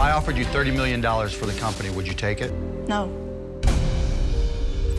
I offered you $30 million for the company, would you take it? No.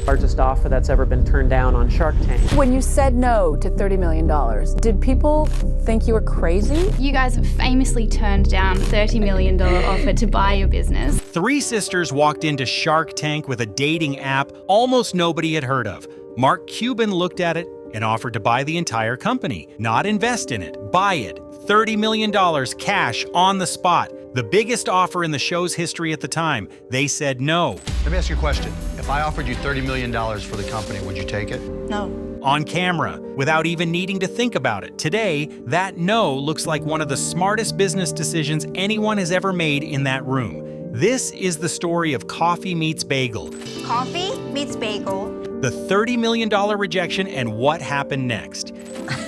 Largest offer that's ever been turned down on Shark Tank. When you said no to $30 million, did people think you were crazy? You guys have famously turned down a $30 million offer to buy your business. Three sisters walked into Shark Tank with a dating app almost nobody had heard of. Mark Cuban looked at it and offered to buy the entire company. Not invest in it, buy it. $30 million cash on the spot. The biggest offer in the show's history at the time. They said no. Let me ask you a question. If I offered you $30 million for the company, would you take it? No. On camera, without even needing to think about it. Today, that no looks like one of the smartest business decisions anyone has ever made in that room. This is the story of Coffee Meets Bagel. Coffee Meets Bagel. The $30 million rejection and what happened next.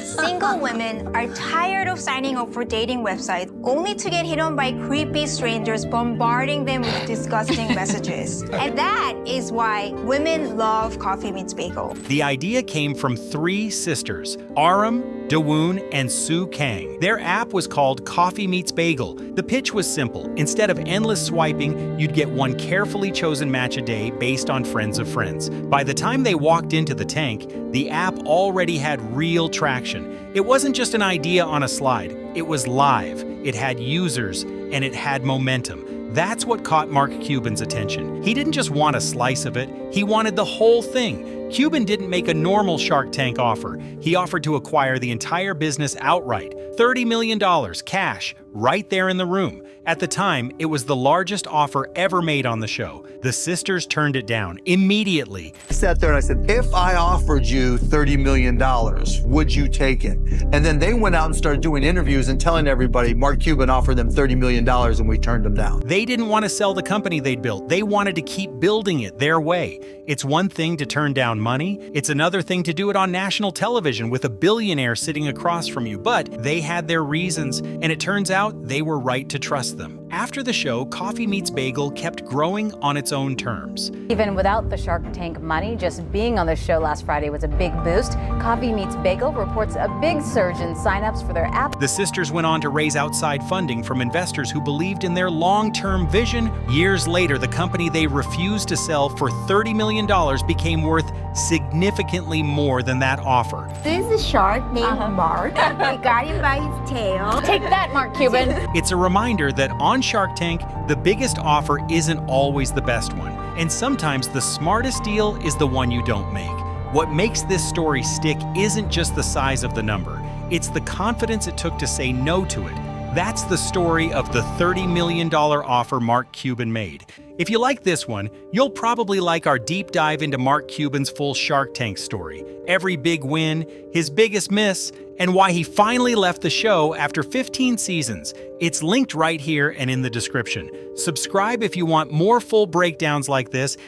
Single women are tired of signing up for dating websites only to get hit on by creepy strangers bombarding them with disgusting messages. And that is why women love Coffee Meets Bagel. The idea came from three sisters, Aram, Dawoon, and Sue Kang. Their app was called Coffee Meets Bagel. The pitch was simple. Instead of endless swiping, you'd get one carefully chosen match a day based on friends of friends. By the time they walked into the tank, the app already had real traction. It wasn't just an idea on a slide. It was live, it had users, and it had momentum. That's what caught Mark Cuban's attention. He didn't just want a slice of it, he wanted the whole thing. Cuban didn't make a normal Shark Tank offer. He offered to acquire the entire business outright. $30 million cash, right there in the room. At the time, it was the largest offer ever made on the show. The sisters turned it down immediately. I sat there and I said, if I offered you $30 million, would you take it? And then they went out and started doing interviews and telling everybody Mark Cuban offered them $30 million and we turned them down. They didn't want to sell the company they'd built. They wanted to keep building it their way. It's one thing to turn down money. It's another thing to do it on national television with a billionaire sitting across from you. But they had their reasons, and it turns out they were right to trust them. After the show, Coffee Meets Bagel kept growing on its own terms. Even without the Shark Tank money, just being on the show last Friday was a big boost. Coffee Meets Bagel reports a big surge in signups for their app. The sisters went on to raise outside funding from investors who believed in their long-term vision. Years later, the company they refused to sell for $30 million became worth significantly more than that offer. This is a shark named Mark. We got him by his tail. Take that, Mark Cuban. It's a reminder that on Shark Tank, the biggest offer isn't always the best one. And sometimes the smartest deal is the one you don't make. What makes this story stick isn't just the size of the number. It's the confidence it took to say no to it. That's the story of the $30 million offer Mark Cuban made. If you like this one, you'll probably like our deep dive into Mark Cuban's full Shark Tank story. Every big win, his biggest miss, and why he finally left the show after 15 seasons. It's linked right here and in the description. Subscribe if you want more full breakdowns like this,